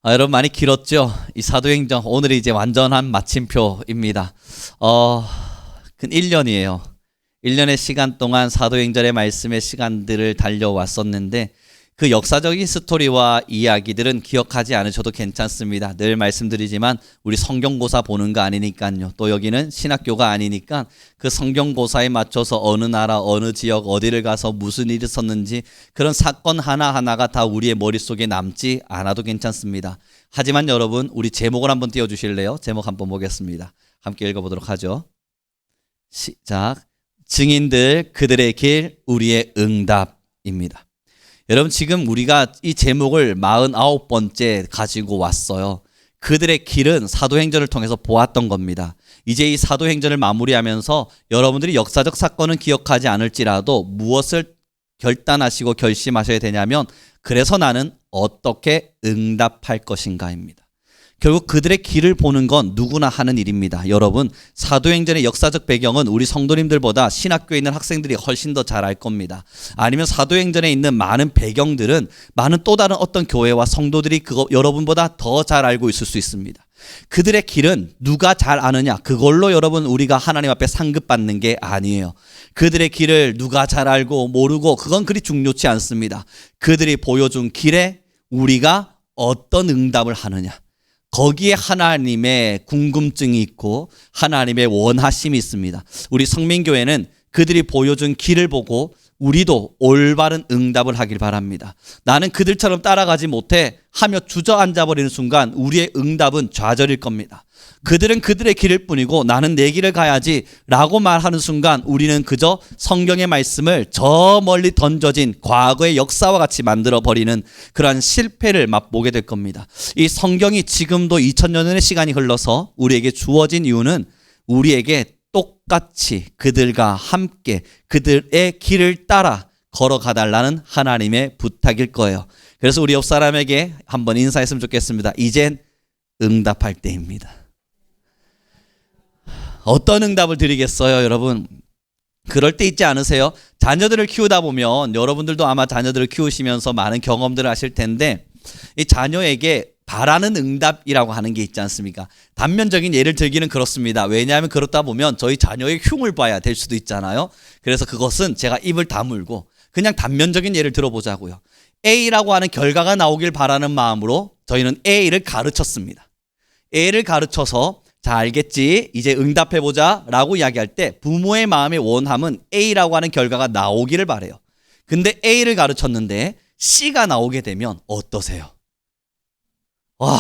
여러분 많이 길었죠? 이 사도행전 오늘이 이제 완전한 마침표입니다. 근 1년이에요. 1년의 시간 동안 사도행전의 말씀의 시간들을 달려왔었는데 그 역사적인 스토리와 이야기들은 기억하지 않으셔도 괜찮습니다. 늘 말씀드리지만 우리 성경고사 보는 거 아니니까요. 또 여기는 신학교가 아니니까 그 성경고사에 맞춰서 어느 나라 어느 지역 어디를 가서 무슨 일이 있었는지 그런 사건 하나하나가 다 우리의 머릿속에 남지 않아도 괜찮습니다. 하지만 여러분 우리 제목을 한번 띄워주실래요? 제목 한번 보겠습니다. 함께 읽어보도록 하죠. 시작. 증인들 그들의 길 우리의 응답입니다. 여러분 지금 우리가 이 제목을 49번째 가지고 왔어요. 그들의 길은 사도행전을 통해서 보았던 겁니다. 이제 이 사도행전을 마무리하면서 여러분들이 역사적 사건은 기억하지 않을지라도 무엇을 결단하시고 결심하셔야 되냐면 그래서 나는 어떻게 응답할 것인가입니다. 결국 그들의 길을 보는 건 누구나 하는 일입니다. 여러분 사도행전의 역사적 배경은 우리 성도님들보다 신학교에 있는 학생들이 훨씬 더 잘 알 겁니다. 아니면 사도행전에 있는 많은 배경들은 많은 또 다른 어떤 교회와 성도들이 그거 여러분보다 더 잘 알고 있을 수 있습니다. 그들의 길은 누가 잘 아느냐 그걸로 여러분 우리가 하나님 앞에 상급받는 게 아니에요. 그들의 길을 누가 잘 알고 모르고 그건 그리 중요치 않습니다. 그들이 보여준 길에 우리가 어떤 응답을 하느냐 거기에 하나님의 궁금증이 있고 하나님의 원하심이 있습니다. 우리 성민교회는 그들이 보여준 길을 보고 우리도 올바른 응답을 하길 바랍니다. 나는 그들처럼 따라가지 못해 하며 주저앉아버리는 순간 우리의 응답은 좌절일 겁니다. 그들은 그들의 길일 뿐이고 나는 내 길을 가야지 라고 말하는 순간 우리는 그저 성경의 말씀을 저 멀리 던져진 과거의 역사와 같이 만들어버리는 그러한 실패를 맛보게 될 겁니다. 이 성경이 지금도 2000년의 시간이 흘러서 우리에게 주어진 이유는 우리에게 똑같이 그들과 함께 그들의 길을 따라 걸어가달라는 하나님의 부탁일 거예요. 그래서 우리 옆 사람에게 한번 인사했으면 좋겠습니다. 이젠 응답할 때입니다. 어떤 응답을 드리겠어요, 여러분? 그럴 때 있지 않으세요? 자녀들을 키우다 보면 여러분들도 아마 자녀들을 키우시면서 많은 경험들을 하실 텐데 이 자녀에게 바라는 응답이라고 하는 게 있지 않습니까? 단면적인 예를 들기는 그렇습니다. 왜냐하면 그렇다 보면 저희 자녀의 흉을 봐야 될 수도 있잖아요. 그래서 그것은 제가 입을 다물고 그냥 단면적인 예를 들어보자고요. A라고 하는 결과가 나오길 바라는 마음으로 저희는 A를 가르쳤습니다. A를 가르쳐서 자 알겠지 이제 응답해보자 라고 이야기할 때 부모의 마음의 원함은 A라고 하는 결과가 나오기를 바래요. 근데 A를 가르쳤는데 C가 나오게 되면 어떠세요? 와,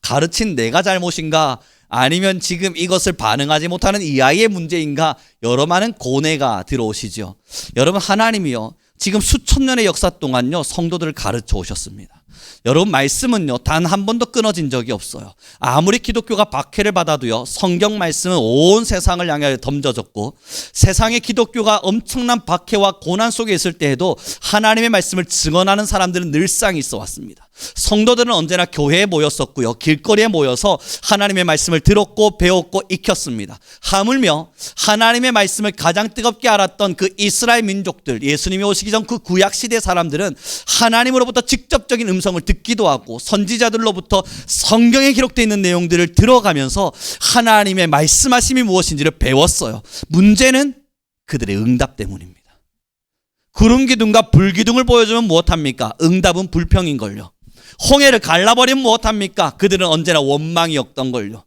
가르친 내가 잘못인가 아니면 지금 이것을 반응하지 못하는 이 아이의 문제인가 여러 많은 고뇌가 들어오시죠. 여러분 하나님이요 지금 수천 년의 역사 동안요 성도들을 가르쳐 오셨습니다. 여러분 말씀은요 단 한 번도 끊어진 적이 없어요. 아무리 기독교가 박해를 받아도요 성경 말씀은 온 세상을 향해 던져졌고 세상의 기독교가 엄청난 박해와 고난 속에 있을 때에도 하나님의 말씀을 증언하는 사람들은 늘상 있어 왔습니다. 성도들은 언제나 교회에 모였었고요 길거리에 모여서 하나님의 말씀을 들었고 배웠고 익혔습니다. 하물며 하나님의 말씀을 가장 뜨겁게 알았던 그 이스라엘 민족들 예수님이 오시기 전 그 구약시대 사람들은 하나님으로부터 직접적인 음성을 듣기도 하고 선지자들로부터 성경에 기록되어 있는 내용들을 들어가면서 하나님의 말씀하심이 무엇인지를 배웠어요. 문제는 그들의 응답 때문입니다. 구름 기둥과 불 기둥을 보여주면 무엇합니까? 응답은 불평인걸요. 홍해를 갈라버리면 무엇합니까? 그들은 언제나 원망이었던 걸요.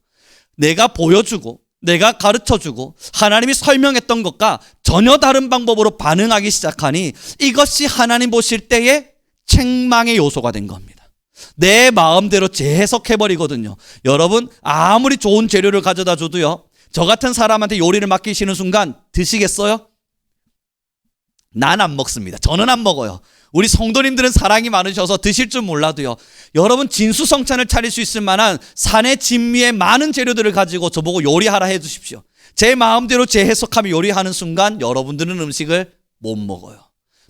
내가 보여주고 내가 가르쳐주고 하나님이 설명했던 것과 전혀 다른 방법으로 반응하기 시작하니 이것이 하나님 보실 때에 책망의 요소가 된 겁니다. 내 마음대로 재해석해버리거든요. 여러분 아무리 좋은 재료를 가져다 줘도요 저 같은 사람한테 요리를 맡기시는 순간 드시겠어요? 난 안 먹습니다. 저는 안 먹어요. 우리 성도님들은 사랑이 많으셔서 드실 줄 몰라도요 여러분 진수성찬을 차릴 수 있을 만한 산의 진미에 많은 재료들을 가지고 저보고 요리하라 해주십시오. 제 마음대로 재해석하며 요리하는 순간 여러분들은 음식을 못 먹어요.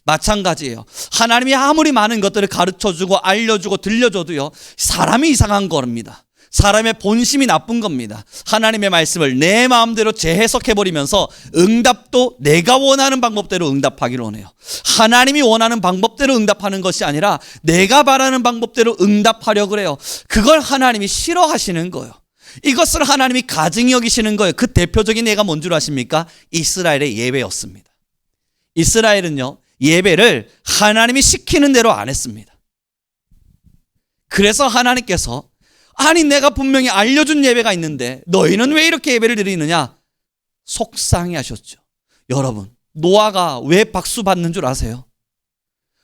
마찬가지예요. 하나님이 아무리 많은 것들을 가르쳐주고 알려주고 들려줘도요 사람이 이상한 겁니다. 사람의 본심이 나쁜 겁니다. 하나님의 말씀을 내 마음대로 재해석해버리면서 응답도 내가 원하는 방법대로 응답하기를 원해요. 하나님이 원하는 방법대로 응답하는 것이 아니라 내가 바라는 방법대로 응답하려고 그래요. 그걸 하나님이 싫어하시는 거예요. 이것을 하나님이 가증히 여기시는 거예요. 그 대표적인 예가 뭔 줄 아십니까? 이스라엘의 예배였습니다. 이스라엘은요, 예배를 하나님이 시키는 대로 안 했습니다. 그래서 하나님께서 아니 내가 분명히 알려준 예배가 있는데 너희는 왜 이렇게 예배를 드리느냐 속상해 하셨죠. 여러분, 노아가 왜 박수 받는 줄 아세요?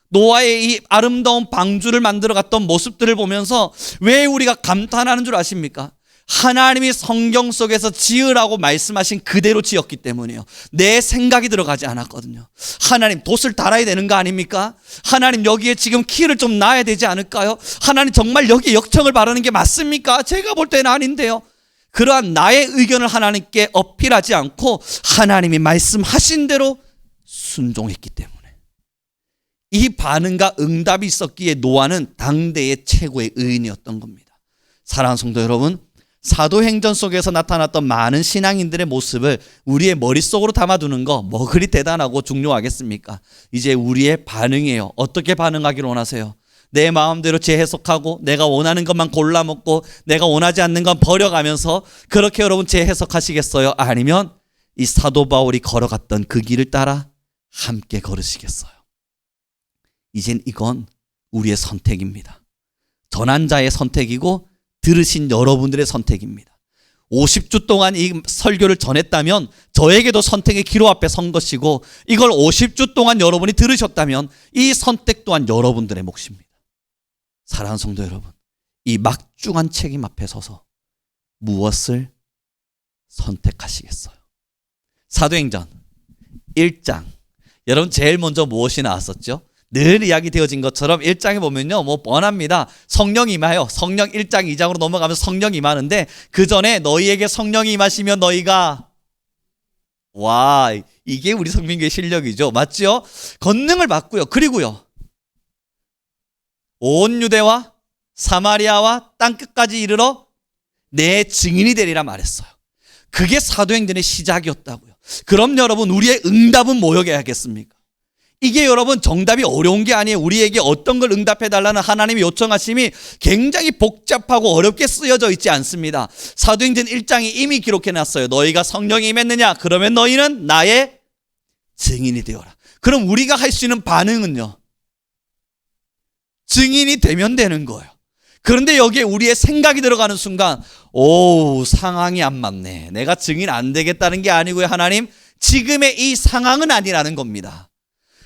노아의 이 아름다운 방주를 만들어 갔던 모습들을 보면서 왜 우리가 감탄하는 줄 아십니까? 하나님이 성경 속에서 지으라고 말씀하신 그대로 지었기 때문이에요. 내 생각이 들어가지 않았거든요. 하나님 돛을 달아야 되는 거 아닙니까? 하나님 여기에 지금 키를 좀 놔야 되지 않을까요? 하나님 정말 여기에 역청을 바르는 게 맞습니까? 제가 볼 때는 아닌데요. 그러한 나의 의견을 하나님께 어필하지 않고 하나님이 말씀하신 대로 순종했기 때문에 이 반응과 응답이 있었기에 노아는 당대의 최고의 의인이었던 겁니다. 사랑하는 성도 여러분, 사도행전 속에서 나타났던 많은 신앙인들의 모습을 우리의 머릿속으로 담아두는 거 뭐 그리 대단하고 중요하겠습니까? 이제 우리의 반응이에요. 어떻게 반응하기를 원하세요? 내 마음대로 재해석하고 내가 원하는 것만 골라 먹고 내가 원하지 않는 건 버려가면서 그렇게 여러분 재해석하시겠어요? 아니면 이 사도 바울이 걸어갔던 그 길을 따라 함께 걸으시겠어요? 이젠 이건 우리의 선택입니다. 전한 자의 선택이고 들으신 여러분들의 선택입니다. 50주 동안 이 설교를 전했다면 저에게도 선택의 기로 앞에 선 것이고 이걸 50주 동안 여러분이 들으셨다면 이 선택 또한 여러분들의 몫입니다. 사랑하는 성도 여러분, 이 막중한 책임 앞에 서서 무엇을 선택하시겠어요? 사도행전 1장, 여러분 제일 먼저 무엇이 나왔었죠? 늘 이야기 되어진 것처럼 1장에 보면요, 뭐 뻔합니다. 성령 임하여. 성령 1장 2장으로 넘어가면 성령 임하는데 그 전에 너희에게 성령이 임하시면 너희가 와, 이게 우리 성민교회 실력이죠. 맞죠? 권능을 받고요. 그리고요, 온 유대와 사마리아와 땅끝까지 이르러 내 증인이 되리라 말했어요. 그게 사도행전의 시작이었다고요. 그럼 여러분, 우리의 응답은 뭐여야겠습니까? 이게 여러분 정답이 어려운 게 아니에요. 우리에게 어떤 걸 응답해달라는 하나님의 요청하심이 굉장히 복잡하고 어렵게 쓰여져 있지 않습니다. 사도행전 1장이 이미 기록해놨어요. 너희가 성령이 임했느냐? 그러면 너희는 나의 증인이 되어라. 그럼 우리가 할 수 있는 반응은요, 증인이 되면 되는 거예요. 그런데 여기에 우리의 생각이 들어가는 순간 오, 상황이 안 맞네. 내가 증인 안 되겠다는 게 아니고요. 하나님, 지금의 이 상황은 아니라는 겁니다.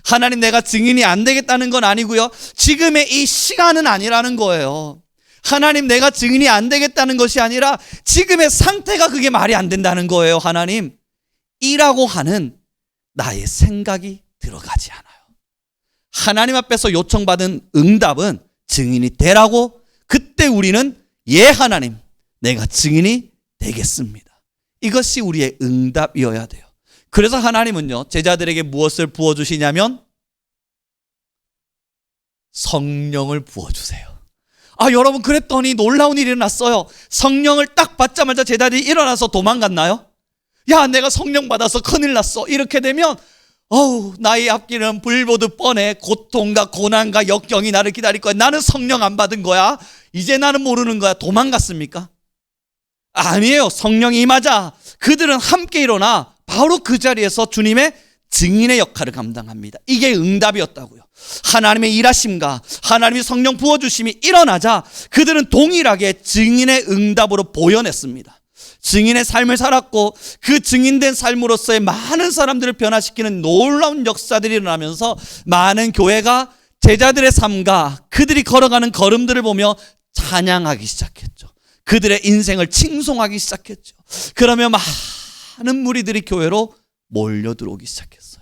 하나님, 내가 증인이 안 되겠다는 건 아니고요. 지금의 이 시간은 아니라는 거예요. 하나님, 내가 증인이 안 되겠다는 것이 아니라 지금의 상태가 그게 말이 안 된다는 거예요. 하나님, 이라고 하는 나의 생각이 들어가지 않아요. 하나님 앞에서 요청받은 응답은 증인이 되라고. 그때 우리는 예 하나님, 내가 증인이 되겠습니다. 이것이 우리의 응답이어야 돼요. 그래서 하나님은요, 제자들에게 무엇을 부어주시냐면 성령을 부어주세요. 아, 여러분, 그랬더니 놀라운 일이 일어났어요. 성령을 딱 받자마자 제자들이 일어나서 도망갔나요? 야, 내가 성령 받아서 큰일 났어. 이렇게 되면 나의 앞길은 불보듯 뻔해. 고통과 고난과 역경이 나를 기다릴 거야. 나는 성령 안 받은 거야. 이제 나는 모르는 거야. 도망갔습니까? 아니에요. 성령이 임하자 그들은 함께 일어나 바로 그 자리에서 주님의 증인의 역할을 감당합니다. 이게 응답이었다고요. 하나님의 일하심과 하나님의 성령 부어주심이 일어나자 그들은 동일하게 증인의 응답으로 보여냈습니다. 증인의 삶을 살았고 그 증인된 삶으로서의 많은 사람들을 변화시키는 놀라운 역사들이 일어나면서 많은 교회가 제자들의 삶과 그들이 걸어가는 걸음들을 보며 찬양하기 시작했죠. 그들의 인생을 칭송하기 시작했죠. 그러면 많은 무리들이 교회로 몰려들어오기 시작했어요.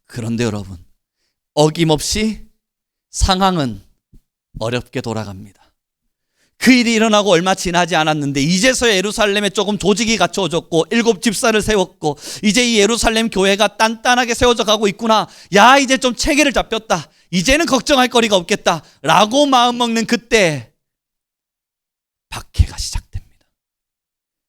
그런데 여러분, 어김없이 상황은 어렵게 돌아갑니다. 그 일이 일어나고 얼마 지나지 않았는데 이제서야 예루살렘에 조금 조직이 갖춰졌고 7 집사를 세웠고 이제 이 예루살렘 교회가 단단하게 세워져 가고 있구나. 야, 이제 좀 체계를 잡혔다. 이제는 걱정할 거리가 없겠다 라고 마음먹는 그때 박해가 시작됩니다.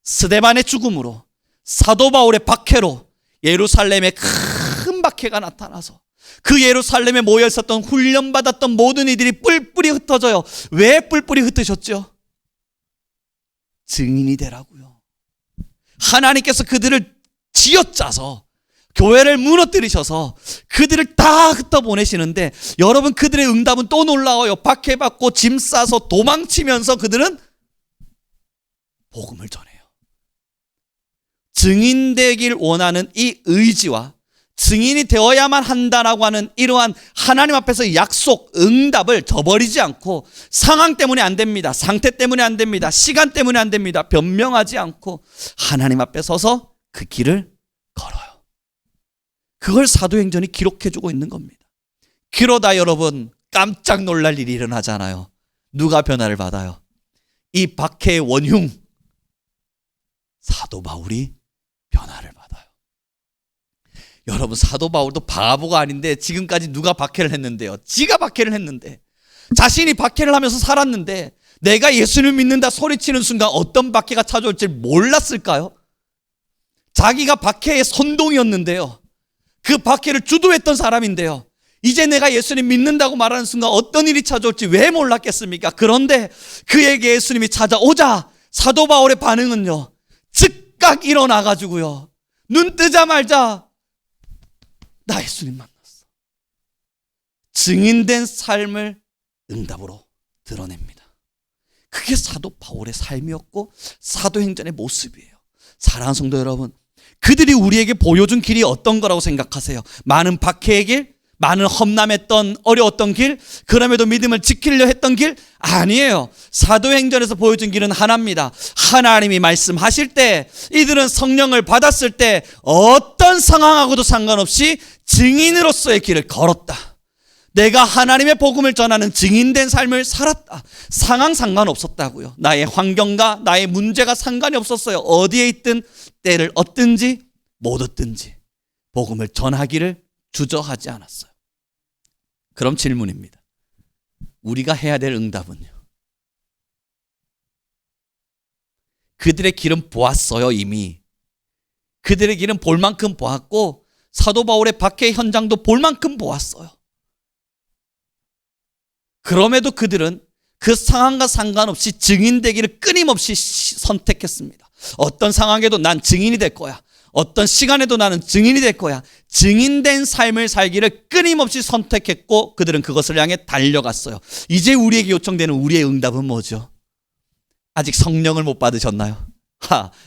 스데반의 죽음으로, 사도 바울의 박해로 예루살렘에 큰 박해가 나타나서 그 예루살렘에 모여 있었던 훈련받았던 모든 이들이 뿔뿔이 흩어져요. 왜 뿔뿔이 흩으셨죠? 증인이 되라고요. 하나님께서 그들을 쥐어짜서 교회를 무너뜨리셔서 그들을 다 흩어보내시는데, 여러분, 그들의 응답은 또 놀라워요. 박해받고 짐 싸서 도망치면서 그들은 복음을 전해요. 증인되길 원하는 이 의지와 증인이 되어야만 한다라고 하는 이러한 하나님 앞에서 약속, 응답을 저버리지 않고, 상황 때문에 안 됩니다, 상태 때문에 안 됩니다, 시간 때문에 안 됩니다, 변명하지 않고 하나님 앞에 서서 그 길을 걸어요. 그걸 사도행전이 기록해주고 있는 겁니다. 그러다 여러분, 깜짝 놀랄 일이 일어나잖아요. 누가 변화를 받아요? 이 박해의 원흉, 사도 바울이 변화를 받아요. 여러분, 사도 바울도 바보가 아닌데 지금까지 누가 박해를 했는데요? 지가 박해를 했는데, 자신이 박해를 하면서 살았는데, 내가 예수를 믿는다 소리치는 순간 어떤 박해가 찾아올지 몰랐을까요? 자기가 박해의 선동이었는데요, 그 박해를 주도했던 사람인데요, 이제 내가 예수님 믿는다고 말하는 순간 어떤 일이 찾아올지 왜 몰랐겠습니까? 그런데 그에게 예수님이 찾아오자 사도 바울의 반응은요, 즉각 일어나가지고요, 눈 뜨자마자 나 예수님 만났어. 증인된 삶을 응답으로 드러냅니다. 그게 사도 바울의 삶이었고 사도행전의 모습이에요. 사랑하는 성도 여러분, 그들이 우리에게 보여준 길이 어떤 거라고 생각하세요? 많은 박해의 길? 많은 험난했던 어려웠던 길? 그럼에도 믿음을 지키려 했던 길? 아니에요. 사도행전에서 보여준 길은 하나입니다. 하나님이 말씀하실 때, 이들은 성령을 받았을 때 어떤 상황하고도 상관없이 증인으로서의 길을 걸었다. 내가 하나님의 복음을 전하는 증인된 삶을 살았다. 상황 상관없었다고요. 나의 환경과 나의 문제가 상관이 없었어요. 어디에 있든, 때를 얻든지 못 얻든지 복음을 전하기를 주저하지 않았어요. 그럼 질문입니다. 우리가 해야 될 응답은요? 그들의 길은 보았어요. 이미 그들의 길은 볼 만큼 보았고, 사도 바울의 박해 현장도 볼 만큼 보았어요. 그럼에도 그들은 그 상황과 상관없이 증인되기를 끊임없이 선택했습니다. 어떤 상황에도 난 증인이 될 거야, 어떤 시간에도 나는 증인이 될 거야, 증인된 삶을 살기를 끊임없이 선택했고, 그들은 그것을 향해 달려갔어요. 이제 우리에게 요청되는 우리의 응답은 뭐죠? 아직 성령을 못 받으셨나요?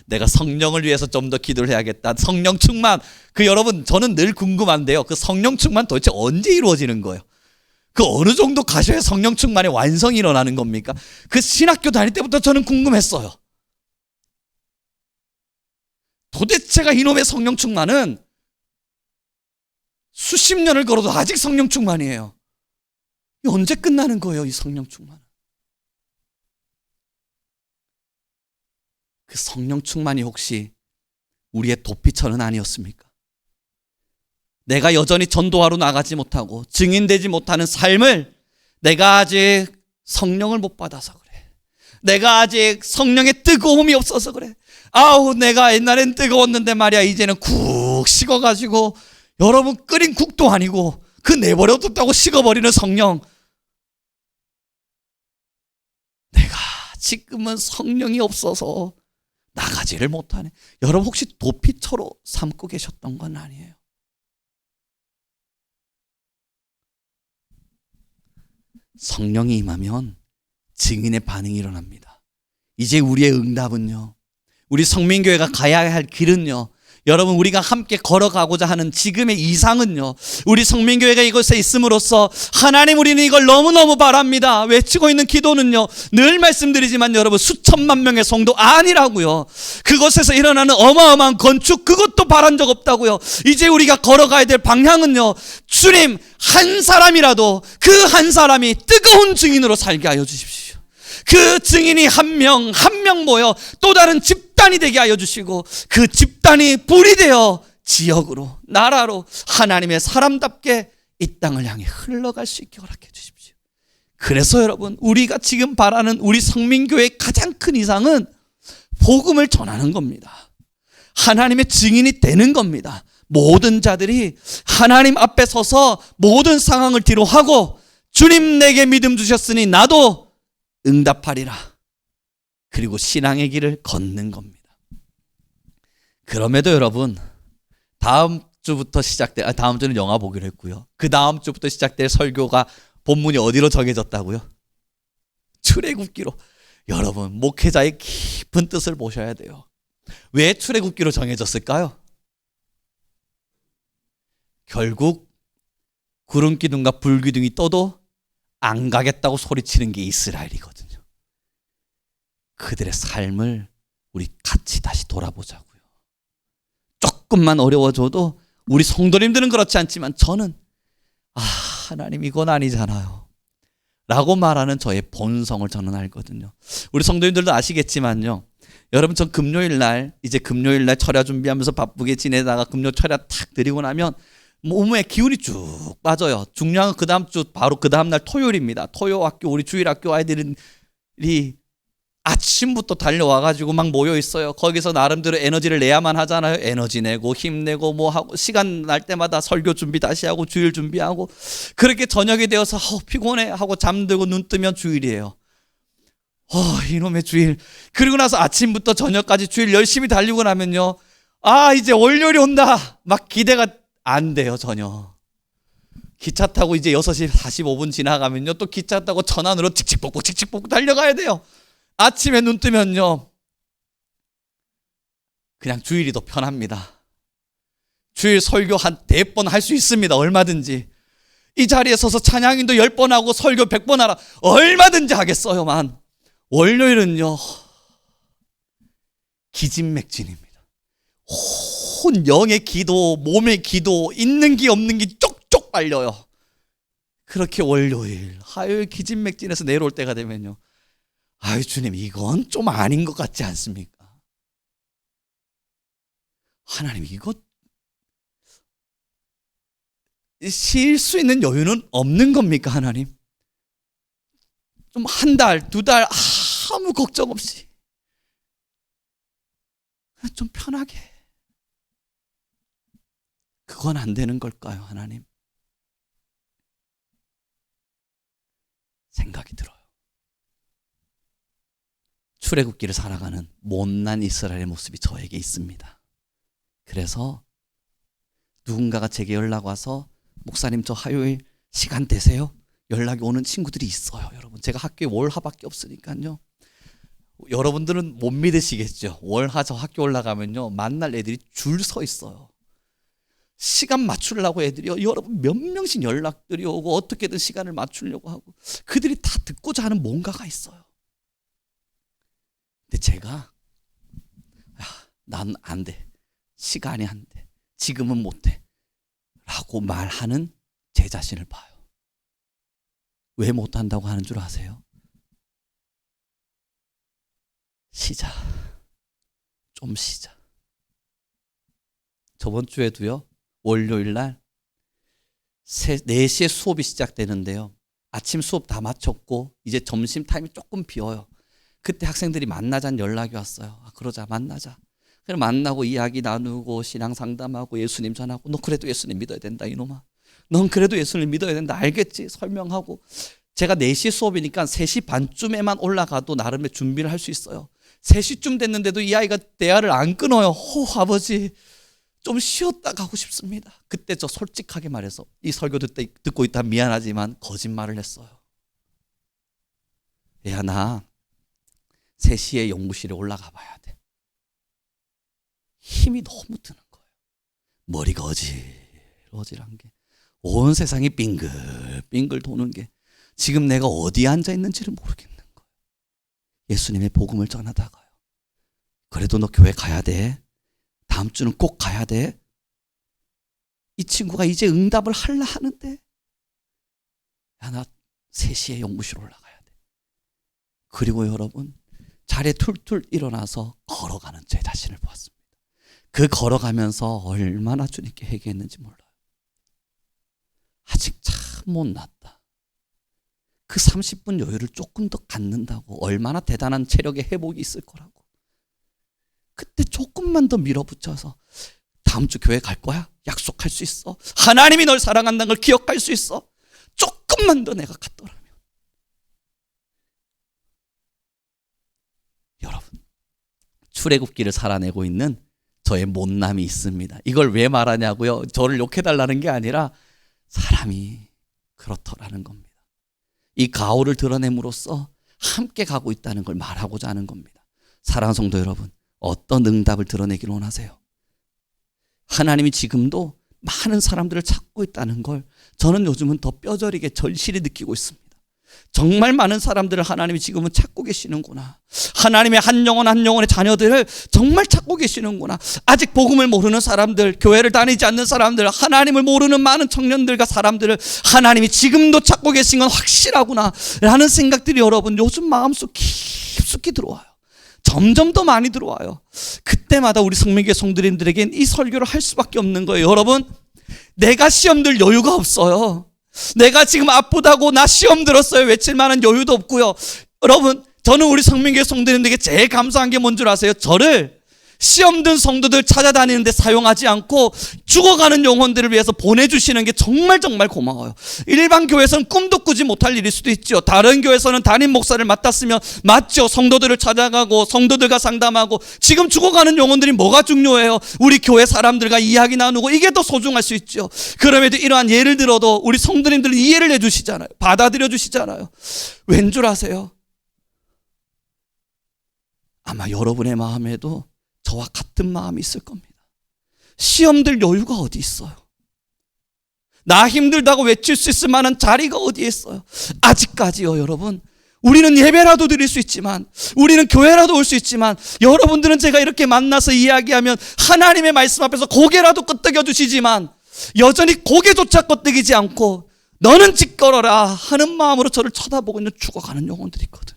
내가 성령을 위해서 좀 더 기도를 해야겠다. 성령 충만, 여러분, 저는 늘 궁금한데요, 그 성령 충만 도대체 언제 이루어지는 거예요? 그 어느 정도 가셔야 성령 충만의 완성이 일어나는 겁니까? 그 신학교 다닐 때부터 저는 궁금했어요. 도대체가 이놈의 성령 충만은 수십 년을 걸어도 아직 성령 충만이에요. 이 언제 끝나는 거예요, 이 성령 충만은? 그 성령 충만이 혹시 우리의 도피처는 아니었습니까? 내가 여전히 전도하러 나가지 못하고 증인되지 못하는 삶을, 내가 아직 성령을 못 받아서 그래, 내가 아직 성령의 뜨거움이 없어서 그래, 내가 옛날엔 뜨거웠는데 말이야, 이제는 쿡 식어가지고, 여러분, 끓인 국도 아니고 그 내버려뒀다고 식어버리는 성령, 내가 지금은 성령이 없어서 나가지를 못하네. 여러분, 혹시 도피처로 삼고 계셨던 건 아니에요? 성령이 임하면 증인의 반응이 일어납니다. 이제 우리의 응답은요, 우리 성민교회가 가야 할 길은요, 여러분, 우리가 함께 걸어가고자 하는 지금의 이상은요, 우리 성민교회가 이곳에 있음으로써 하나님, 우리는 이걸 너무너무 바랍니다. 외치고 있는 기도는요, 늘 말씀드리지만 여러분, 수천만 명의 성도 아니라고요. 그곳에서 일어나는 어마어마한 건축, 그것도 바란 적 없다고요. 이제 우리가 걸어가야 될 방향은요, 주님, 한 사람이라도 그 한 사람이 뜨거운 증인으로 살게 하여 주십시오. 그 증인이 한 명 한 명 모여 또 다른 집단이 되게 하여 주시고, 그 집단이 불이 되어 지역으로, 나라로 하나님의 사람답게 이 땅을 향해 흘러갈 수 있게 허락해 주십시오. 그래서 여러분, 우리가 지금 바라는 우리 성민교회의 가장 큰 이상은 복음을 전하는 겁니다. 하나님의 증인이 되는 겁니다. 모든 자들이 하나님 앞에 서서 모든 상황을 뒤로하고 주님 내게 믿음 주셨으니 나도 응답하리라. 그리고 신앙의 길을 걷는 겁니다. 그럼에도 여러분, 다음 주는 영화 보기로 했고요. 그 다음 주부터 시작될 설교가 본문이 어디로 정해졌다고요? 출애굽기로. 여러분, 목회자의 깊은 뜻을 보셔야 돼요. 왜 출애굽기로 정해졌을까요? 결국 구름 기둥과 불 기둥이 떠도 안 가겠다고 소리치는 게 이스라엘이거든요. 그들의 삶을 우리 같이 다시 돌아보자고요. 조금만 어려워져도 우리 성도님들은 그렇지 않지만 저는 하나님 이건 아니잖아요 라고 말하는 저의 본성을 저는 알거든요. 우리 성도님들도 아시겠지만요, 여러분, 전 금요일 날 철야 준비하면서 바쁘게 지내다가 금요 철야 탁 드리고 나면 몸에 기운이 쭉 빠져요. 중요한 건 그 다음 주 바로 그 다음 날 토요일입니다. 토요학교, 우리 주일학교 아이들이 아침부터 달려와가지고 막 모여 있어요. 거기서 나름대로 에너지를 내야만 하잖아요. 에너지 내고 힘내고 뭐 하고, 시간 날 때마다 설교 준비 다시 하고 주일 준비하고, 그렇게 저녁이 되어서 피곤해 하고 잠들고 눈 뜨면 주일이에요. 이놈의 주일. 그리고 나서 아침부터 저녁까지 주일 열심히 달리고 나면요, 이제 월요일이 온다 막 기대가 안 돼요. 전혀. 기차 타고 이제 6시 45분 지나가면요, 또 기차 타고 천안으로 칙칙폭폭 달려가야 돼요. 아침에 눈 뜨면요, 그냥 주일이 더 편합니다. 주일 설교 한 4번 할 수 있습니다. 얼마든지. 이 자리에 서서 찬양인도 10번 하고 설교 100번 하라, 얼마든지 하겠어요만, 월요일은요, 기진맥진입니다. 혼 영의 기도, 몸의 기도, 있는 기 없는 기 쪽쪽 빨려요. 그렇게 월요일, 화요일 기진맥진해서 내려올 때가 되면요, 주님 이건 좀 아닌 것 같지 않습니까? 하나님 이거 쉴 수 있는 여유는 없는 겁니까? 하나님 좀 한 달, 2달 아무 걱정 없이 좀 편하게, 그건 안 되는 걸까요? 하나님, 생각이 들어요. 출애굽기를 살아가는 못난 이스라엘의 모습이 저에게 있습니다. 그래서 누군가가 제게 연락 와서, 목사님 저 화요일 시간 되세요? 연락이 오는 친구들이 있어요. 여러분, 제가 학교에 월화밖에 없으니까요. 여러분들은 못 믿으시겠죠. 월화 저 학교 올라가면요, 만날 애들이 줄 서 있어요. 시간 맞추려고 애들이요, 여러분 몇 명씩 연락들이 오고 어떻게든 시간을 맞추려고 하고, 그들이 다 듣고자 하는 뭔가가 있어요. 근데 제가 난 안 돼, 시간이 안 돼, 지금은 못 돼 라고 말하는 제 자신을 봐요. 왜 못한다고 하는 줄 아세요? 쉬자, 좀 쉬자. 저번 주에도요, 월요일 날 4시에 수업이 시작되는데요, 아침 수업 다 마쳤고 이제 점심 타임이 조금 비어요. 그때 학생들이 만나자는 연락이 왔어요. 그러자, 만나자. 그래서 만나고 이야기 나누고 신앙 상담하고 예수님 전하고, 너 그래도 예수님 믿어야 된다 이놈아, 넌 그래도 예수님 믿어야 된다, 알겠지? 설명하고, 제가 4시 수업이니까 3시 반쯤에만 올라가도 나름의 준비를 할 수 있어요. 3시쯤 됐는데도 이 아이가 대화를 안 끊어요. 아버지 좀 쉬었다 가고 싶습니다. 그때 저 솔직하게 말해서, 이 설교 듣고 있다 미안하지만 거짓말을 했어요. 야, 나 3시에 연구실에 올라가 봐야 돼. 힘이 너무 드는 거예요. 머리가 어질어질한 게, 온 세상이 빙글빙글 도는 게, 지금 내가 어디에 앉아 있는지를 모르겠는 거예요. 예수님의 복음을 전하다가요, 그래도 너 교회 가야 돼, 다음 주는 꼭 가야 돼. 이 친구가 이제 응답을 하려 하는데, 야, 나 3시에 연구실 올라가야 돼. 그리고 여러분, 자리에 툴툴 일어나서 걸어가는 제 자신을 보았습니다. 그 걸어가면서 얼마나 주님께 회개했는지 몰라요. 아직 참 못났다. 그 30분 여유를 조금 더 갖는다고 얼마나 대단한 체력의 회복이 있을 거라고. 그때 조금만 더 밀어붙여서 다음 주 교회 갈 거야? 약속할 수 있어? 하나님이 널 사랑한다는 걸 기억할 수 있어? 조금만 더 내가 갔더라면. 여러분, 출애굽기를 살아내고 있는 저의 못남이 있습니다. 이걸 왜 말하냐고요? 저를 욕해달라는 게 아니라 사람이 그렇더라는 겁니다. 이 가오를 드러냄으로써 함께 가고 있다는 걸 말하고자 하는 겁니다. 사랑하는 성도 여러분, 어떤 응답을 드러내기를 원하세요? 하나님이 지금도 많은 사람들을 찾고 있다는 걸 저는 요즘은 더 뼈저리게 절실히 느끼고 있습니다. 정말 많은 사람들을 하나님이 지금은 찾고 계시는구나. 하나님의 한 영혼 한 영혼의 자녀들을 정말 찾고 계시는구나. 아직 복음을 모르는 사람들, 교회를 다니지 않는 사람들, 하나님을 모르는 많은 청년들과 사람들을 하나님이 지금도 찾고 계신 건 확실하구나 라는 생각들이 여러분 요즘 마음속 깊숙이 들어와요. 점점 더 많이 들어와요. 그때마다 우리 성민교회 성도님들에겐 이 설교를 할 수밖에 없는 거예요. 여러분, 내가 시험 들 여유가 없어요. 내가 지금 아프다고 나 시험 들었어요 외칠 만한 여유도 없고요. 여러분, 저는 우리 성민교회 성도님들에게 제일 감사한 게 뭔 줄 아세요? 저를 시험 든 성도들 찾아다니는데 사용하지 않고 죽어가는 영혼들을 위해서 보내주시는 게 정말 정말 고마워요. 일반 교회에서는 꿈도 꾸지 못할 일일 수도 있죠. 다른 교회에서는 담임 목사를 맡았으면 맞죠. 성도들을 찾아가고 성도들과 상담하고. 지금 죽어가는 영혼들이 뭐가 중요해요? 우리 교회 사람들과 이야기 나누고 이게 더 소중할 수 있죠. 그럼에도 이러한 예를 들어도 우리 성도님들 이해를 해주시잖아요. 받아들여 주시잖아요. 왠 줄 아세요? 아마 여러분의 마음에도 저와 같은 마음이 있을 겁니다. 시험들 여유가 어디 있어요? 나 힘들다고 외칠 수 있을 만한 자리가 어디에 있어요? 아직까지요, 여러분. 우리는 예배라도 드릴 수 있지만, 우리는 교회라도 올 수 있지만, 여러분들은 제가 이렇게 만나서 이야기하면 하나님의 말씀 앞에서 고개라도 끄덕여 주시지만 여전히 고개조차 끄덕이지 않고 너는 짓걸어라 하는 마음으로 저를 쳐다보고 있는 죽어가는 영혼들이 있거든요.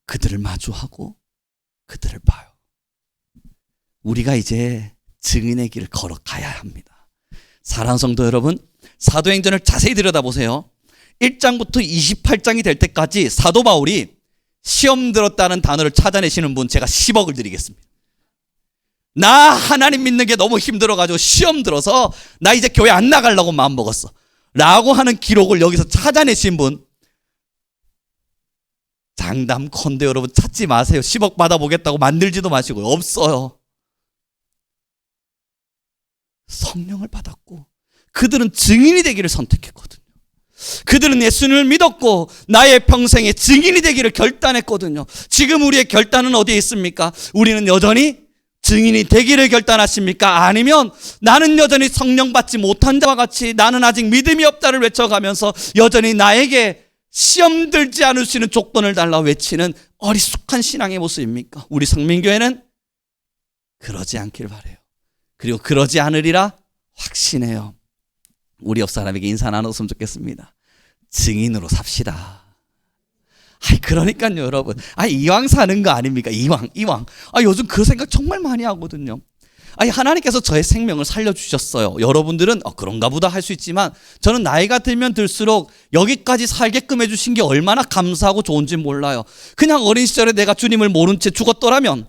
그들을 마주하고 그들을 봐요. 우리가 이제 증인의 길을 걸어가야 합니다. 사랑하는 성도 여러분, 사도행전을 자세히 들여다보세요. 1장부터 28장이 될 때까지 사도 바울이 시험 들었다는 단어를 찾아내시는 분 제가 10억을 드리겠습니다. 나 하나님 믿는 게 너무 힘들어가지고 시험 들어서 나 이제 교회 안 나가려고 마음먹었어 라고 하는 기록을 여기서 찾아내신 분 장담컨대 여러분 찾지 마세요. 10억 받아보겠다고 만들지도 마시고요. 없어요. 성령을 받았고 그들은 증인이 되기를 선택했거든요. 그들은 예수님을 믿었고 나의 평생의 증인이 되기를 결단했거든요. 지금 우리의 결단은 어디에 있습니까? 우리는 여전히 증인이 되기를 결단하십니까? 아니면 나는 여전히 성령 받지 못한 자와 같이 나는 아직 믿음이 없다를 외쳐가면서 여전히 나에게 시험 들지 않을 수 있는 조건을 달라 외치는 어리숙한 신앙의 모습입니까? 우리 성민교회는 그러지 않길 바라요. 그리고 그러지 않으리라 확신해요. 우리 옆 사람에게 인사 나눴으면 좋겠습니다. 증인으로 삽시다. 그러니까요, 여러분. 이왕 사는 거 아닙니까? 이왕. 요즘 그 생각 정말 많이 하거든요. 하나님께서 저의 생명을 살려주셨어요. 여러분들은 그런가 보다 할 수 있지만 저는 나이가 들면 들수록 여기까지 살게끔 해주신 게 얼마나 감사하고 좋은지 몰라요. 그냥 어린 시절에 내가 주님을 모른 채 죽었더라면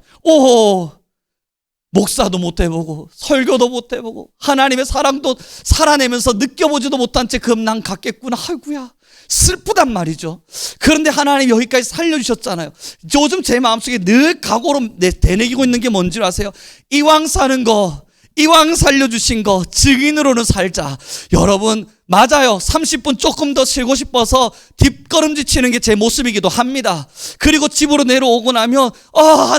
목사도 못 해보고 설교도 못 해보고 하나님의 사랑도 살아내면서 느껴보지도 못한 채 금방 갔겠구나. 아이고야 슬프단 말이죠. 그런데 하나님 여기까지 살려주셨잖아요. 요즘 제 마음속에 늘 각오로 되뇌기고 있는 게 뭔지 아세요? 이왕 사는 거, 이왕 살려주신 거 증인으로는 살자. 여러분 맞아요. 30분 조금 더 쉬고 싶어서 뒷걸음질 치는 게 제 모습이기도 합니다. 그리고 집으로 내려오고 나면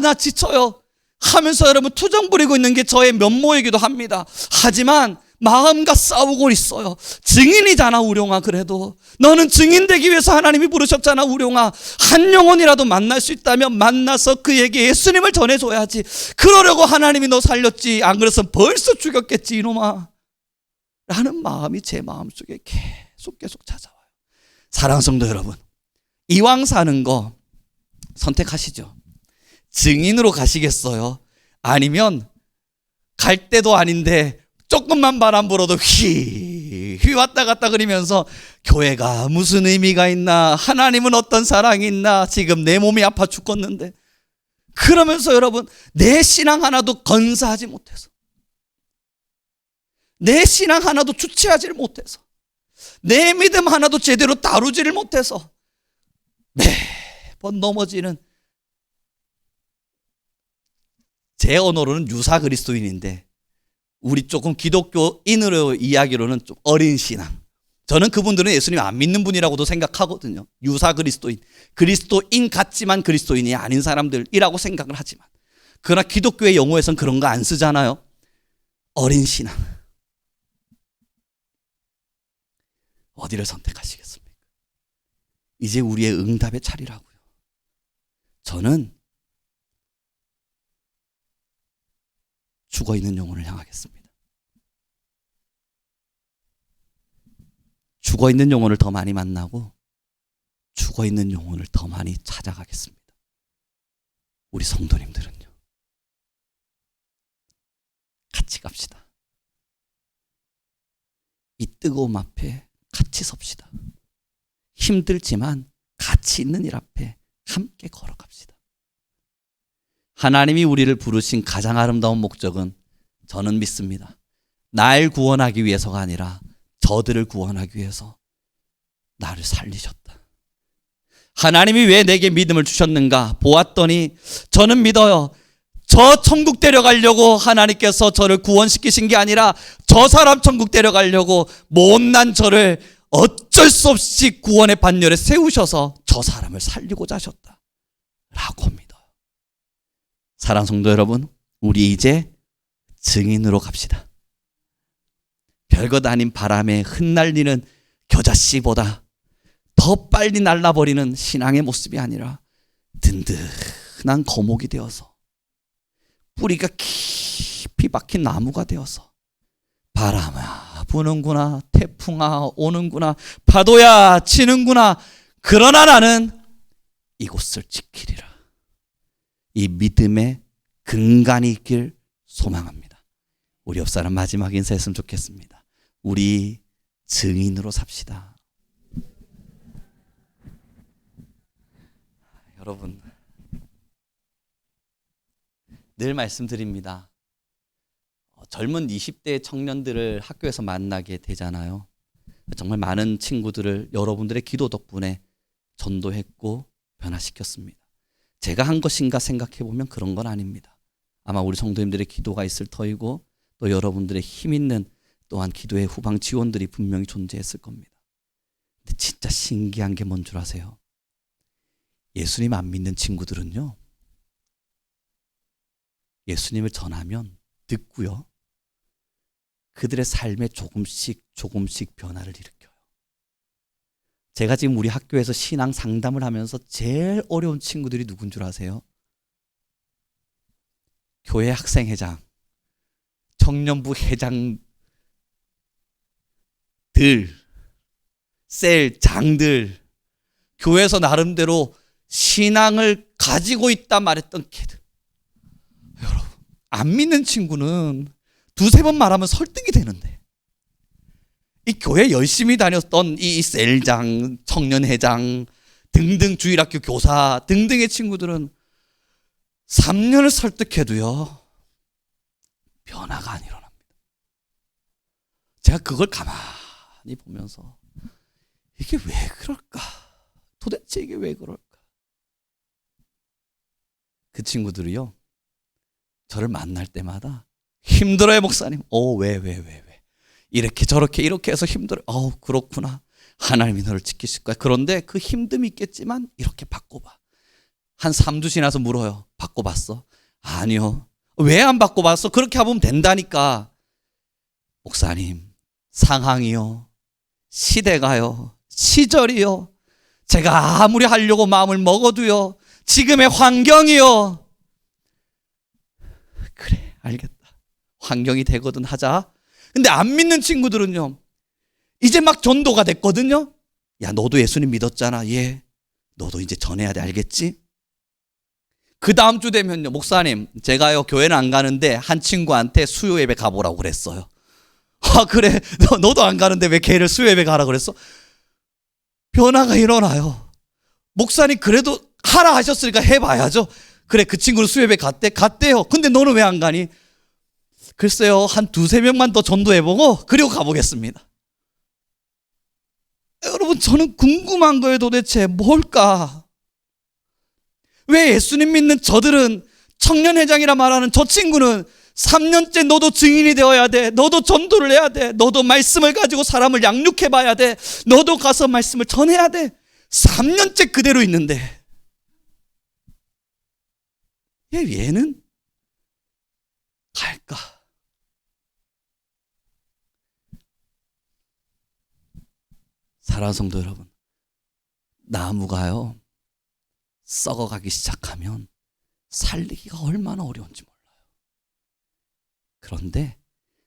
나 지쳐요 하면서 여러분 투정 부리고 있는 게 저의 면모이기도 합니다. 하지만 마음과 싸우고 있어요. 증인이잖아 우룡아. 그래도 너는 증인 되기 위해서 하나님이 부르셨잖아 우룡아. 한 영혼이라도 만날 수 있다면 만나서 그에게 예수님을 전해줘야지. 그러려고 하나님이 너 살렸지. 안 그랬으면 벌써 죽였겠지 이놈아 라는 마음이 제 마음속에 계속 찾아와요. 사랑하는 성도 여러분, 이왕 사는 거 선택하시죠. 증인으로 가시겠어요? 아니면 갈 때도 아닌데 조금만 바람 불어도 휘 왔다 갔다 그리면서 교회가 무슨 의미가 있나, 하나님은 어떤 사랑이 있나, 지금 내 몸이 아파 죽겠는데, 그러면서 여러분 내 신앙 하나도 건사하지 못해서, 내 신앙 하나도 주체하지를 못해서, 내 믿음 하나도 제대로 다루지를 못해서 매번 넘어지는, 제 언어로는 유사 그리스도인인데 우리 조금 기독교인으로 이야기로는 좀 어린 신앙. 저는 그분들은 예수님 안 믿는 분이라고도 생각하거든요. 유사 그리스도인, 그리스도인 같지만 그리스도인이 아닌 사람들이라고 생각을 하지만, 그러나 기독교의 용어에선 그런 거 안 쓰잖아요. 어린 신앙. 어디를 선택하시겠습니까? 이제 우리의 응답의 차례라고요. 저는 죽어있는 영혼을 향하겠습니다. 죽어있는 영혼을 더 많이 만나고 죽어있는 영혼을 더 많이 찾아가겠습니다. 우리 성도님들은요, 같이 갑시다. 이 뜨거움 앞에 같이 섭시다. 힘들지만 가치 있는 일 앞에 함께 걸어갑시다. 하나님이 우리를 부르신 가장 아름다운 목적은, 저는 믿습니다, 날 구원하기 위해서가 아니라 저들을 구원하기 위해서 나를 살리셨다. 하나님이 왜 내게 믿음을 주셨는가 보았더니, 저는 믿어요, 저 천국 데려가려고 하나님께서 저를 구원시키신 게 아니라 저 사람 천국 데려가려고 못난 저를 어쩔 수 없이 구원의 반열에 세우셔서 저 사람을 살리고자 하셨다 라고 합니다. 사랑하는 성도 여러분, 우리 이제 증인으로 갑시다. 별것 아닌 바람에 흩날리는 겨자씨보다 더 빨리 날라버리는 신앙의 모습이 아니라 든든한 거목이 되어서, 뿌리가 깊이 박힌 나무가 되어서, 바람아 부는구나, 태풍아 오는구나, 파도야 치는구나, 그러나 나는 이곳을 지키리라. 이 믿음의 근간이 있길 소망합니다. 우리 옆사람 마지막 인사했으면 좋겠습니다. 우리 증인으로 삽시다. 여러분, 늘 말씀드립니다. 젊은 20대 청년들을 학교에서 만나게 되잖아요. 정말 많은 친구들을 여러분들의 기도 덕분에 전도했고 변화시켰습니다. 제가 한 것인가 생각해 보면 그런 건 아닙니다. 아마 우리 성도님들의 기도가 있을 터이고, 또 여러분들의 힘 있는 또한 기도의 후방 지원들이 분명히 존재했을 겁니다. 근데 진짜 신기한 게 뭔 줄 아세요? 예수님 안 믿는 친구들은요, 예수님을 전하면 듣고요, 그들의 삶에 조금씩 변화를 일으켜요. 제가 지금 우리 학교에서 신앙 상담을 하면서 제일 어려운 친구들이 누군 줄 아세요? 교회 학생회장, 청년부 회장들, 셀장들, 교회에서 나름대로 신앙을 가지고 있다 말했던 걔들. 여러분, 안 믿는 친구는 두세 번 말하면 설득이 되는데, 이 교회 열심히 다녔던 이 셀장, 청년회장 등등, 주일학교 교사 등등의 친구들은 3년을 설득해도요, 변화가 안 일어납니다. 제가 그걸 가만히 보면서 이게 왜 그럴까? 도대체 이게 왜 그럴까? 그 친구들이요, 저를 만날 때마다 힘들어요, 목사님. 왜? 이렇게 저렇게 이렇게 해서 힘들어요. 그렇구나. 하나님이 너를 지키실 거야. 그런데 그 힘듦이 있겠지만 이렇게 바꿔봐. 한 3주 지나서 물어요. 바꿔봤어? 아니요. 왜 안 바꿔봤어? 그렇게 하면 된다니까. 목사님, 상황이요, 시대가요, 시절이요, 제가 아무리 하려고 마음을 먹어도요, 지금의 환경이요. 그래, 알겠다. 환경이 되거든 하자. 근데 안 믿는 친구들은요, 이제 막 전도가 됐거든요. 야, 너도 예수님 믿었잖아. 예. 너도 이제 전해야 돼. 알겠지? 그 다음 주 되면요, 목사님, 제가요 교회는 안 가는데 한 친구한테 수요 예배 가보라고 그랬어요. 아 그래 너도 안 가는데 왜 걔를 수협에 가라 그랬어? 변화가 일어나요. 목사님 그래도 하라 하셨으니까 해봐야죠. 그래 그 친구는 수협에 갔대요. 근데 너는 왜 안 가니? 글쎄요 한 두세 명만 더 전도해보고 그리고 가보겠습니다. 여러분 저는 궁금한 거예요. 도대체 뭘까? 왜 예수님 믿는 저들은, 청년회장이라 말하는 저 친구는 3년째 너도 증인이 되어야 돼, 너도 전도를 해야 돼, 너도 말씀을 가지고 사람을 양육해 봐야 돼, 너도 가서 말씀을 전해야 돼, 3년째 그대로 있는데 얘는 갈까? 사랑하는 성도 여러분, 나무가요 썩어가기 시작하면 살리기가 얼마나 어려운지 몰라요. 그런데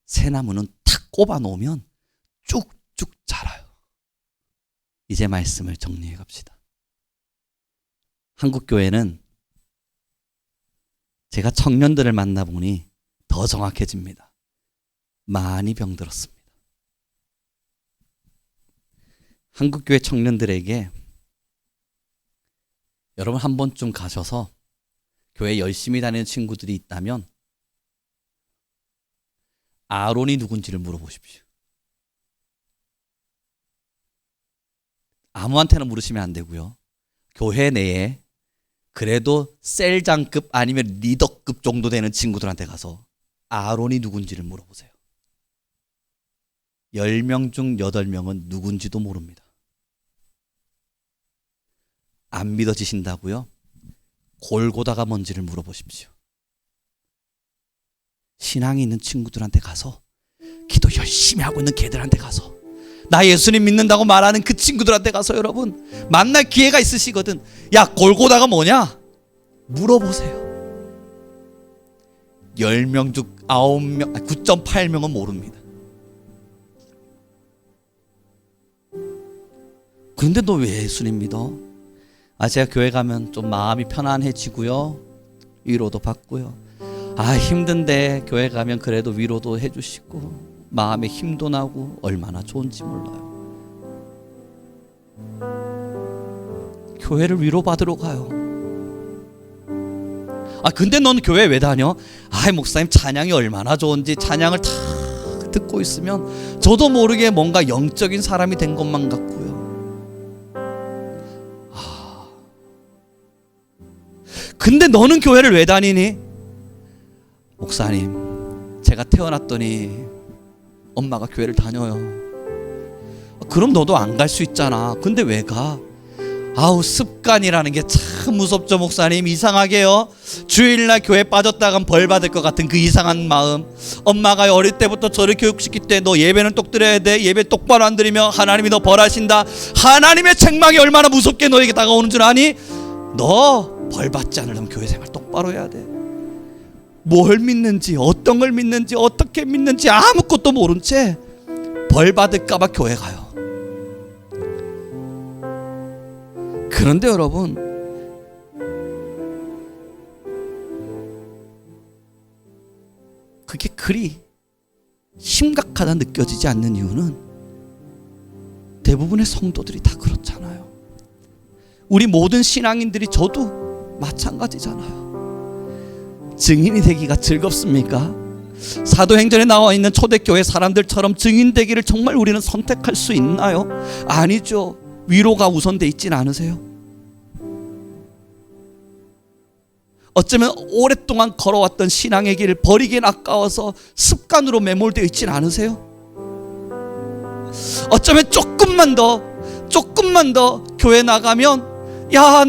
새 나무는 탁 꼽아 놓으면 쭉쭉 자라요. 이제 말씀을 정리해 갑시다. 한국교회는 제가 청년들을 만나보니 더 정확해집니다. 많이 병들었습니다. 한국교회 청년들에게 여러분 한 번쯤 가셔서 교회 열심히 다니는 친구들이 있다면 아론이 누군지를 물어보십시오. 아무한테나 물으시면 안 되고요. 교회 내에 그래도 셀장급 아니면 리더급 정도 되는 친구들한테 가서 아론이 누군지를 물어보세요. 10명 중 8명은 누군지도 모릅니다. 안 믿어지신다고요? 골고다가 뭔지를 물어보십시오. 신앙이 있는 친구들한테 가서, 기도 열심히 하고 있는 걔들한테 가서, 나 예수님 믿는다고 말하는 그 친구들한테 가서 여러분 만날 기회가 있으시거든. 야 골고다가 뭐냐? 물어보세요. 10명 중 9명, 9.8명은 모릅니다. 그런데 너 왜 예수님 믿어? 제가 교회 가면 좀 마음이 편안해지고요, 위로도 받고요. 힘든데 교회 가면 그래도 위로도 해주시고 마음에 힘도 나고 얼마나 좋은지 몰라요. 교회를 위로받으러 가요. 근데 넌 교회 왜 다녀? 목사님 찬양이 얼마나 좋은지 찬양을 다 듣고 있으면 저도 모르게 뭔가 영적인 사람이 된 것만 같고요. 근데 너는 교회를 왜 다니니? 목사님 제가 태어났더니 엄마가 교회를 다녀요. 그럼 너도 안 갈 수 있잖아. 근데 왜 가? 습관이라는 게 참 무섭죠 목사님. 이상하게요, 주일날 교회 빠졌다간 벌 받을 것 같은 그 이상한 마음. 엄마가 어릴 때부터 저를 교육시킬 때 너 예배는 똑 드려야 돼, 예배 똑바로 안 드리면 하나님이 너 벌하신다, 하나님의 책망이 얼마나 무섭게 너에게 다가오는 줄 아니? 너 벌 받지 않으려면 교회 생활 똑바로 해야 돼. 뭘 믿는지, 어떤 걸 믿는지, 어떻게 믿는지 아무것도 모른 채 벌 받을까 봐 교회 가요. 그런데 여러분, 그게 그리 심각하다 느껴지지 않는 이유는 대부분의 성도들이 다 그렇잖아요. 우리 모든 신앙인들이, 저도 마찬가지잖아요. 증인이 되기가 즐겁습니까? 사도행전에 나와 있는 초대교회 사람들처럼 증인 되기를 정말 우리는 선택할 수 있나요? 아니죠. 위로가 우선돼 있진 않으세요? 어쩌면 오랫동안 걸어왔던 신앙의 길을 버리긴 아까워서 습관으로 매몰되어 있진 않으세요? 어쩌면 조금만 더 교회 나가면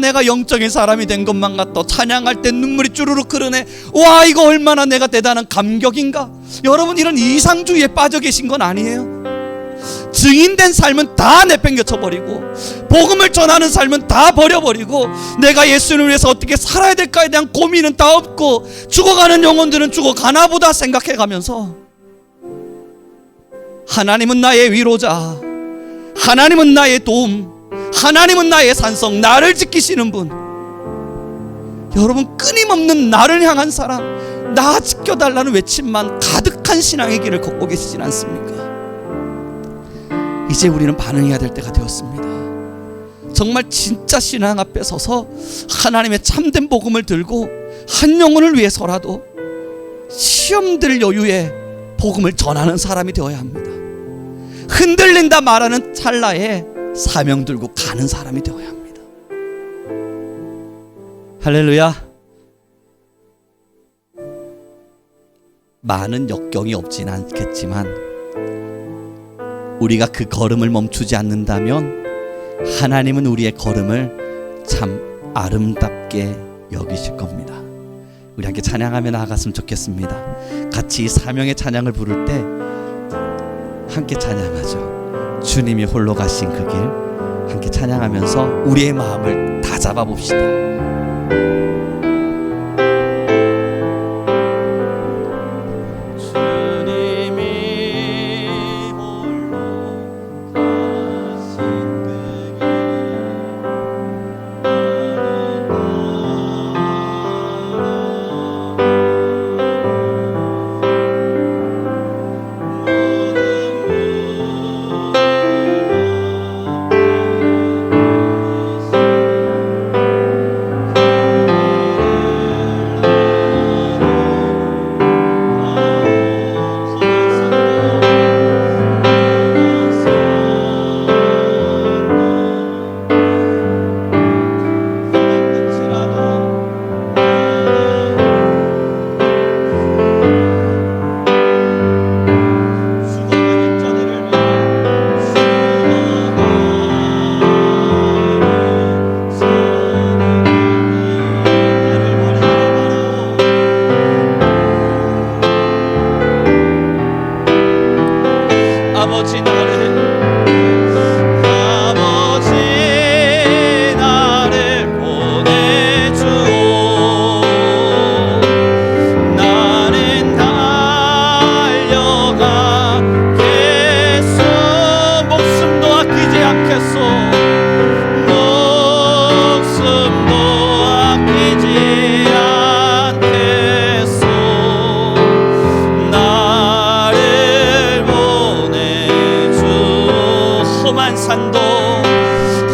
내가 영적인 사람이 된 것만 같다, 찬양할 때 눈물이 주르륵 흐르네, 와 이거 얼마나 내가 대단한 감격인가. 여러분 이런 이상주의에 빠져 계신 건 아니에요. 증인된 삶은 다 내팽개쳐 버리고, 복음을 전하는 삶은 다 버려버리고, 내가 예수님을 위해서 어떻게 살아야 될까에 대한 고민은 다 없고, 죽어가는 영혼들은 죽어가나 보다 생각해가면서, 하나님은 나의 위로자, 하나님은 나의 도움, 하나님은 나의 산성, 나를 지키시는 분. 여러분 끊임없는 나를 향한 사랑, 나 지켜달라는 외침만 가득한 신앙의 길을 걷고 계시진 않습니까? 이제 우리는 반응해야 될 때가 되었습니다. 정말 진짜 신앙 앞에 서서 하나님의 참된 복음을 들고 한 영혼을 위해서라도 시험될 여유에 복음을 전하는 사람이 되어야 합니다. 흔들린다 말하는 찰나에 사명 들고 가는 사람이 되어야 합니다. 할렐루야. 많은 역경이 없진 않겠지만 우리가 그 걸음을 멈추지 않는다면 하나님은 우리의 걸음을 참 아름답게 여기실 겁니다. 우리 함께 찬양하며 나아갔으면 좋겠습니다. 같이 이 사명의 찬양을 부를 때 함께 찬양하죠. 주님이 홀로 가신 그 길 함께 찬양하면서 우리의 마음을 다 잡아봅시다.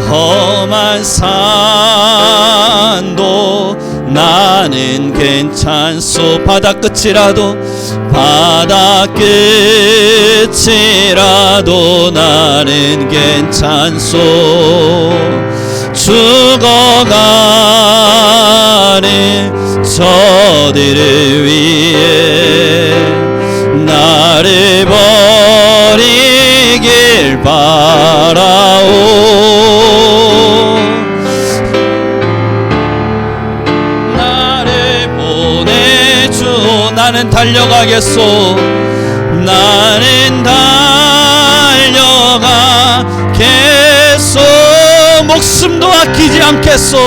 험한 산도 나는 괜찮소. 바다 끝이라도 나는 괜찮소. 죽어가는 저들을 위해 나를 버리길 바라오. 나는 달려가겠소. 나는 달려가겠소. 목숨도 아끼지 않겠소.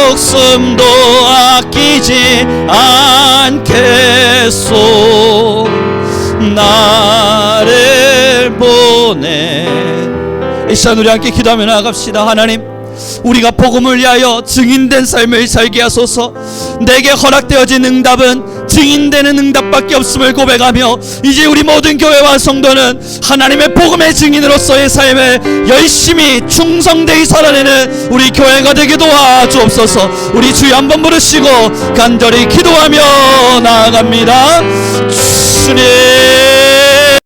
목숨도 아끼지 않겠소. 나를 보내. 이 시간 우리 함께 기도하며 나아갑시다. 하나님, 우리가 복음을 위하여 증인된 삶을 살게 하소서. 내게 허락되어진 응답은 증인되는 응답밖에 없음을 고백하며 이제 우리 모든 교회와 성도는 하나님의 복음의 증인으로서의 삶을 열심히 충성되이 살아내는 우리 교회가 되게 도와주옵소서. 우리 주여 한번 부르시고 간절히 기도하며 나아갑니다. 주님